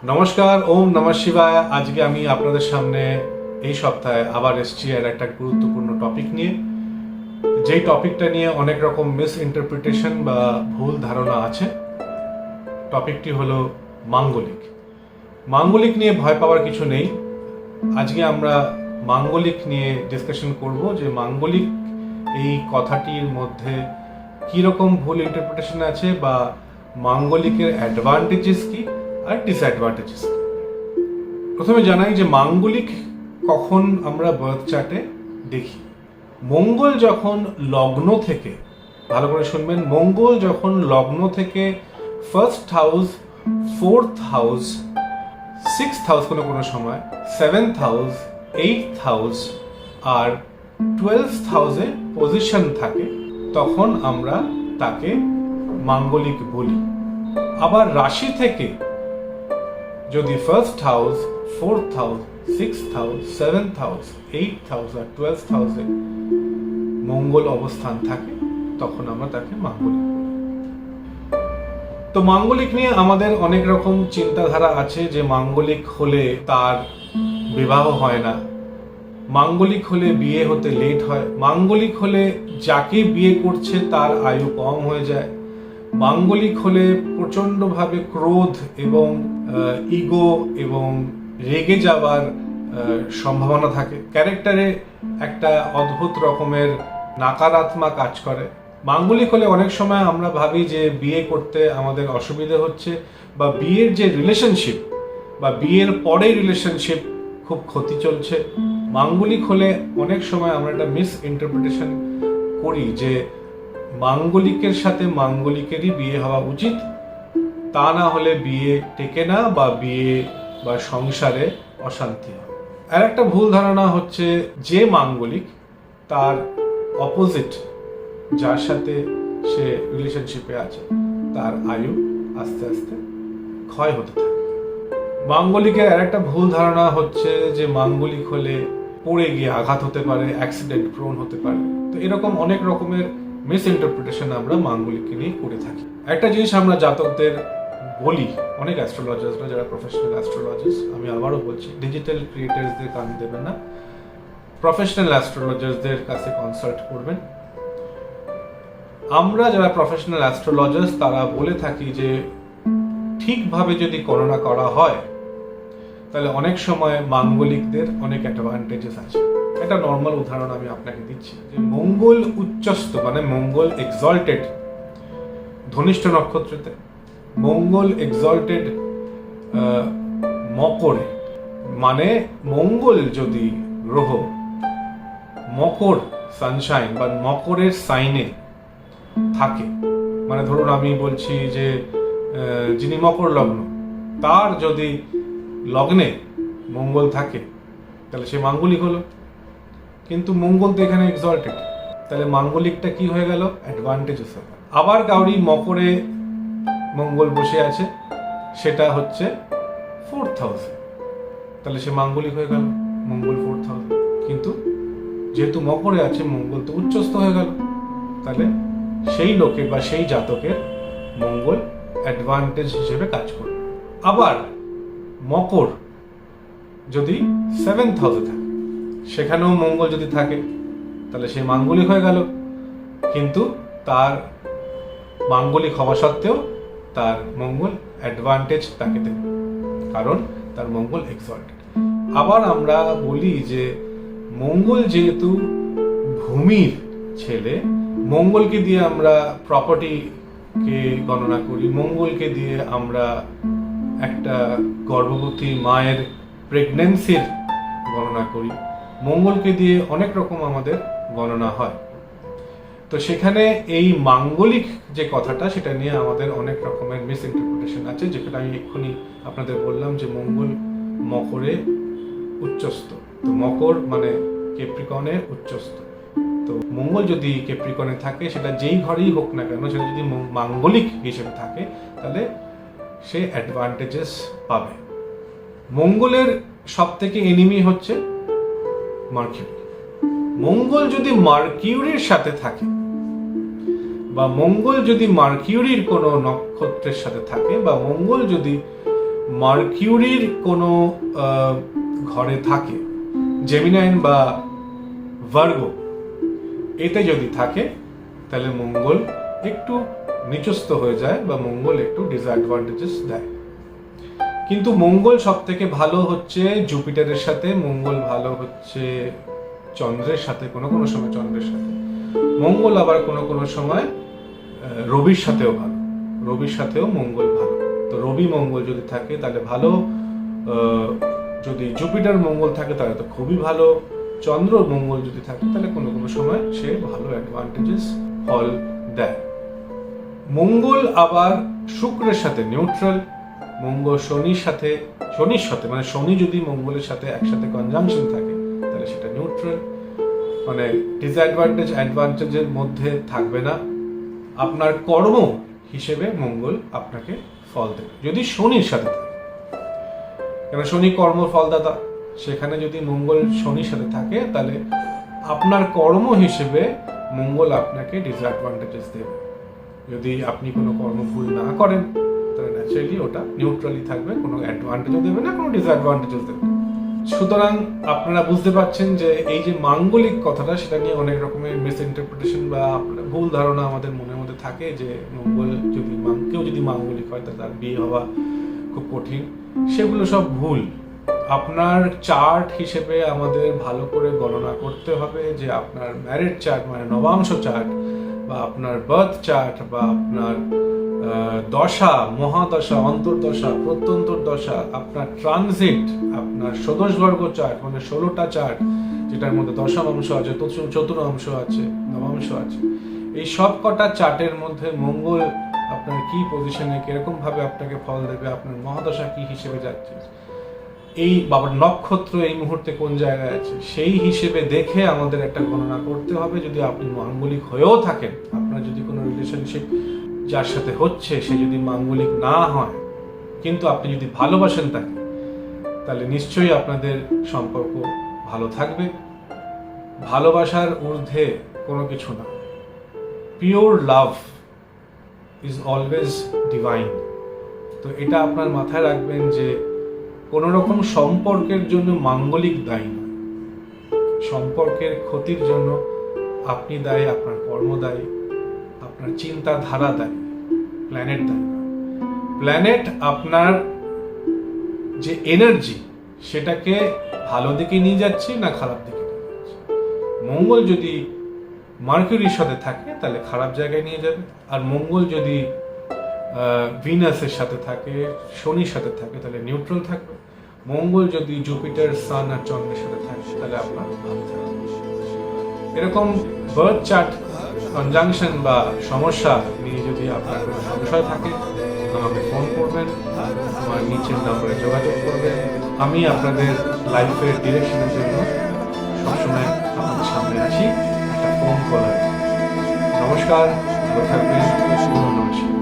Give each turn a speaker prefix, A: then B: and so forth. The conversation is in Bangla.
A: নমস্কার, ওম নমঃ শিবায়। আজকে আমি আপনাদের সামনে এই সপ্তাহে আবার এসেছি আর একটা গুরুত্বপূর্ণ টপিক নিয়ে, যেই টপিকটা নিয়ে অনেক রকম মিস ইন্টারপ্রিটেশন বা ভুল ধারণা আছে। টপিকটি হলো মাঙ্গলিক। মাঙ্গলিক নিয়ে ভয় পাওয়ার কিছু নেই। আজকে আমরা মাঙ্গলিক নিয়ে ডিসকাশন করব যে মাঙ্গলিক এই কথাটির মধ্যে কীরকম ভুল ইন্টারপ্রিটেশন আছে বা মাঙ্গলিকের অ্যাডভান্টেজেস কি আর ডিসঅ্যাডভান্টেজেস কি। প্রথমে জানাই যে মাঙ্গলিক কখন আমরা বার্থ চার্টে দেখি। মঙ্গল যখন লগ্ন থেকে, ভালো করে শুনবেন, মঙ্গল যখন লগ্ন থেকে first house, fourth house, sixth house, কোনো সময় সেভেন্থ হাউস, এইটথ হাউস আর 12th হাউসে পজিশন থাকে, তখন আমরা তাকে মাঙ্গলিক বলি। আবার রাশি থেকে যদি first house, fourth house, sixth house, seventh house, eighth house আর 12th হাউসে মঙ্গল অবস্থান থাকে, তখন আমরা তাকে মাঙ্গলিক বলি। তো মাঙ্গলিক নিয়ে আমাদের অনেক রকম চিন্তাধারা আছে যে মাঙ্গলিক হলে তার বিবাহ হয় না, মাঙ্গলিক হলে বিয়ে হতে লেট হয়, মাঙ্গলিক হলে যাকে বিয়ে করছে তার আয়ু কম হয়ে যায়, মাঙ্গলিক হলে প্রচণ্ডভাবে ক্রোধ এবং ইগো এবং রেগে যাওয়ার সম্ভাবনা থাকে, ক্যারেক্টারে একটা অদ্ভুত রকমের নাকারাত্মা কাজ করে। মাঙ্গলিক হলে অনেক সময় আমরা ভাবি যে বিয়ে করতে আমাদের অসুবিধে হচ্ছে বা বিয়ের যে রিলেশনশিপ বা বিয়ের পরে রিলেশনশিপ খুব ক্ষতি চলছে। মাঙ্গলিক হলে অনেক সময় আমরা একটা মিস ইন্টারপ্রিটেশন করি যে মাঙ্গলিকের সাথে মাঙ্গলিকেরই বিয়ে হওয়া উচিত, তা না হলে বিয়ে টেকে না বা বিয়ে বা সংসারে অশান্তি হয়। আর একটা ভুল ধারণা হচ্ছে যে মাঙ্গলিক তার অপোজিট যার সাথে সে রিলেশনশিপে আছে তার আয়ু আস্তে আস্তে ক্ষয় হতে থাকে। মাঙ্গলিকের আর একটা ভুল ধারণা হচ্ছে যে মাঙ্গলিক হলে পড়ে গিয়ে আঘাত হতে পারে, অ্যাক্সিডেন্ট প্রোন হতে পারে। তো এরকম অনেক রকমের মিস ইন্টারপ্রিটেশন আমরা মাঙ্গলিককে নিয়ে করে থাকি। একটা জিনিস আমরা জাতকদের বলি, অনেক অ্যাস্ট্রোলজার্সরা যারা প্রফেশনাল অ্যাস্ট্রোলজার্স, আমি আবারও বলছি, ডিজিটাল ক্রিয়েটার্সদের কান দেবেন না, প্রফেশনাল অ্যাস্ট্রোলজার্সদের কাছে কনসাল্ট করবেন। আমরা যারা প্রফেশনাল অ্যাস্ট্রোলজার্স তারা বলে থাকি যে ঠিকভাবে যদি গণনা করা হয় তাহলে অনেক সময় মাঙ্গলিকদের অনেক অ্যাডভান্টেজেস আছে। একটা নর্মাল উদাহরণ আমি আপনাকে দিচ্ছি যে মঙ্গল উচ্চস্থ মানে মঙ্গল এক্সল্টেড ধনিষ্ঠ নক্ষত্রতে, মঙ্গল এক্সল্টেড মকরে, মানে মঙ্গল যদি গ্রহ মকর সানশাইন বা মকরের সাইনে থাকে, মানে ধরুন আমি বলছি যে যিনি মকর লগ্ন তার যদি লগ্নে মঙ্গল থাকে তাহলে সে মাঙ্গলিক হলো, কিন্তু মঙ্গল তো এখানে এক্সল্টেড, তাহলে মাঙ্গলিকটা কি হয়ে গেল? অ্যাডভান্টেজেস হয়ে গেল। আবার কাউরি মকরে মঙ্গল বসে আছে, সেটা হচ্ছে ফোর্থ হাউসে, তাহলে সে মাঙ্গলিক হয়ে গেল, মঙ্গল ফোর্থ হাউসে, কিন্তু যেহেতু মকরে আছে মঙ্গল তো উচ্চস্থ হয়ে গেল, তাহলে সেই লোকের বা সেই জাতকের মঙ্গল অ্যাডভান্টেজ হিসেবে কাজ করবে। আবার মকর যদি সেভেন্থ হাউসে থাকে, সেখানেও মঙ্গল যদি থাকে তাহলে সে মাঙ্গলিক হয়ে গেল, কিন্তু তার মাঙ্গলিক হওয়া সত্ত্বেও তার মঙ্গল অ্যাডভান্টেজ তাকে দেবে, কারণ তার মঙ্গল এক্সল্টেড। আবার আমরা বলি যে মঙ্গল যেহেতু ভূমির ছেলে, মঙ্গলকে দিয়ে আমরা প্রপার্টিকে গণনা করি, মঙ্গলকে দিয়ে আমরা একটা গর্ভবতী মায়ের প্রেগন্যান্সির গণনা করি, মঙ্গলকে দিয়ে অনেক রকম আমাদের গণনা হয়। তো সেখানে এই মাঙ্গলিক যে কথাটা সেটা নিয়ে আমাদের অনেক রকমের মিস ইন্টারপ্রিটেশন আছে, যেটা আমি এক্ষুনি আপনাদের বললাম যে মঙ্গল মকরে উচ্চস্থ, তো মকর মানে ক্যাপ্রিকর্নে উচ্চস্থ, তো মঙ্গল যদি ক্যাপ্রিকর্নে থাকে সেটা যেই ঘরেই হোক না কেন, সেটা যদি মাঙ্গলিক হিসেবে থাকে তাহলে সে অ্যাডভান্টেজেস পাবে। মঙ্গলের সব থেকে এনিমি হচ্ছে মার্কিউরি। মঙ্গল যদি মার্কিউরির সাথে থাকে বা মঙ্গল যদি মার্কিউরির কোনো নক্ষত্রের সাথে থাকে বা মঙ্গল যদি মার্কিউরির কোনো ঘরে থাকে, জেমিনাইন বা ভার্গ এতে যদি থাকে, তাহলে মঙ্গল একটু নিচস্থ হয়ে যায় বা মঙ্গল একটু ডিসঅ্যাডভান্টেজেস দেয়। কিন্তু মঙ্গল সব থেকে ভালো হচ্ছে জুপিটারের সাথে, মঙ্গল ভালো হচ্ছে চন্দ্রের সাথে, কোনো কোনো সময় চন্দ্রের সাথে। মঙ্গল আবার কোনো কোনো সময় রবির সাথেও ভালো, রবির সাথেও মঙ্গল ভালো। তো রবি মঙ্গল যদি থাকে তাহলে ভালো, যদি জুপিটার মঙ্গল থাকে তাহলে তো খুবই ভালো, চন্দ্র মঙ্গল যদি থাকে তাহলে কোনো কোনো সময় সে ভালো অ্যাডভান্টেজেস ফল দেয়। মঙ্গল আবার শুক্রের সাথে নিউট্রাল, মঙ্গল শনির সাথে মানে শনি যদি মঙ্গলের সাথে একসাথে কনজাংশন থাকে তাহলে সেটা নিউট্রাল, মানে ডিসঅ্যাডভান্টেজ অ্যাডভান্টেজের মধ্যে থাকবে না। আপনার কর্ম হিসেবে মঙ্গল আপনাকে ফল দেবে যদি শনির সাথে থাকে, কেন শনি কর্ম ফলদাতা, সেখানে যদি মঙ্গল শনির সাথে থাকে তাহলে আপনার কর্ম হিসেবে মঙ্গল আপনাকে ডিসঅ্যাডভান্টেজেস দেবে। যদি আপনি কোনো কর্ম ভুল না করেন তাহলে ন্যাচারালি ওটা নিউট্রালি থাকবে, কোনো অ্যাডভান্টেজও দেবে না, কোনো ডিসঅ্যাডভান্টেজও দেবে না। সুতরাং আপনারা বুঝতে পারছেন যে এই যে মাঙ্গলিক কথাটা, সেটা নিয়ে অনেক রকমের মিস ইন্টারপ্রিটেশন বা ভুল ধারণা আমাদের মনের মধ্যে থাকে যে মঙ্গল যদি কেউ যদি মাঙ্গলিক হয় তাহলে তার বিয়ে হওয়া খুব কঠিন। সেগুলো সব ভুল। আপনার চার্ট হিসেবে আমাদের ভালো করে গণনা করতে হবে যে আপনার ম্যারিড চার্ট মানে নবাংশ চার্ট বা আপনার বার্থ চার্ট বা আপনার দশা, মহাদশা, অন্তর্দশা, প্রত্যন্তর দশা, আপনার ট্রানজিট, আপনার ষোদশবর্গ চার্ট মানে 16টা চার্ট, যেটার মধ্যে দশমাংশ আছে, চতুর্মাংশ আছে, নবাংশ আছে, এই সব কটা চার্টের মধ্যে মঙ্গল আপনার কি পজিশনে কিরকম ভাবে আপনাকে ফল দেবে, আপনার মহাদশা কি হিসেবে যাচ্ছে, এই বাবার নক্ষত্র এই মুহূর্তে কোন জায়গায় আছে, সেই হিসেবে দেখে আমাদের একটা গণনা করতে হবে। যদি আপনি মাঙ্গলিক হয়েও থাকেন, আপনার যদি কোনো রিলেশনশিপ যার সাথে হচ্ছে সে যদি মাঙ্গলিক না হয় কিন্তু আপনি যদি ভালোবাসেন তাকে, তাহলে নিশ্চয়ই আপনাদের সম্পর্ক ভালো থাকবে। ভালোবাসার ঊর্ধ্বে কোনো কিছু না। Pure love is always divine. তো এটা আপনার মাথায় রাখবেন যে কোনো রকম সম্পর্কের জন্য মাঙ্গলিক দায়ী নয়। সম্পর্কের ক্ষতির জন্য আপনি দায়ী, আপনার কর্ম দায়ী, আপনার চিন্তাধারা দায়ী, প্ল্যানেট দায়ী। প্ল্যানেট আপনার যে এনার্জি সেটাকে ভালো দিকে নিয়ে যাচ্ছে না খারাপ দিকে নিয়ে যাচ্ছে। মঙ্গল যদি মার্কিউরির সাথে থাকে তাহলে খারাপ জায়গায় নিয়ে যাবে, আর মঙ্গল যদি ভিনাসের সাথে থাকে, শনির সাথে থাকে তাহলে নিউট্রাল থাকবে। মঙ্গল যদি জুপিটার, সান আর চন্দ্রের সাথে থাকে তাহলে আপনার ভালো থাকবে। এরকম বার্থ চার্ট কনজাংশন বা সমস্যা নিয়ে যদি আপনার কোনো সংশয় থাকে আমাকে ফোন করবেন, আমার নিচের নম্বরে যোগাযোগ করবেন। আমি আপনাদের লাইফের ডিরেকশনের জন্য সবসময় আপনাদের সামনে আছি, একটা ফোন কল আছে। নমস্কার, ভালো থাকবেন। নমস্কার।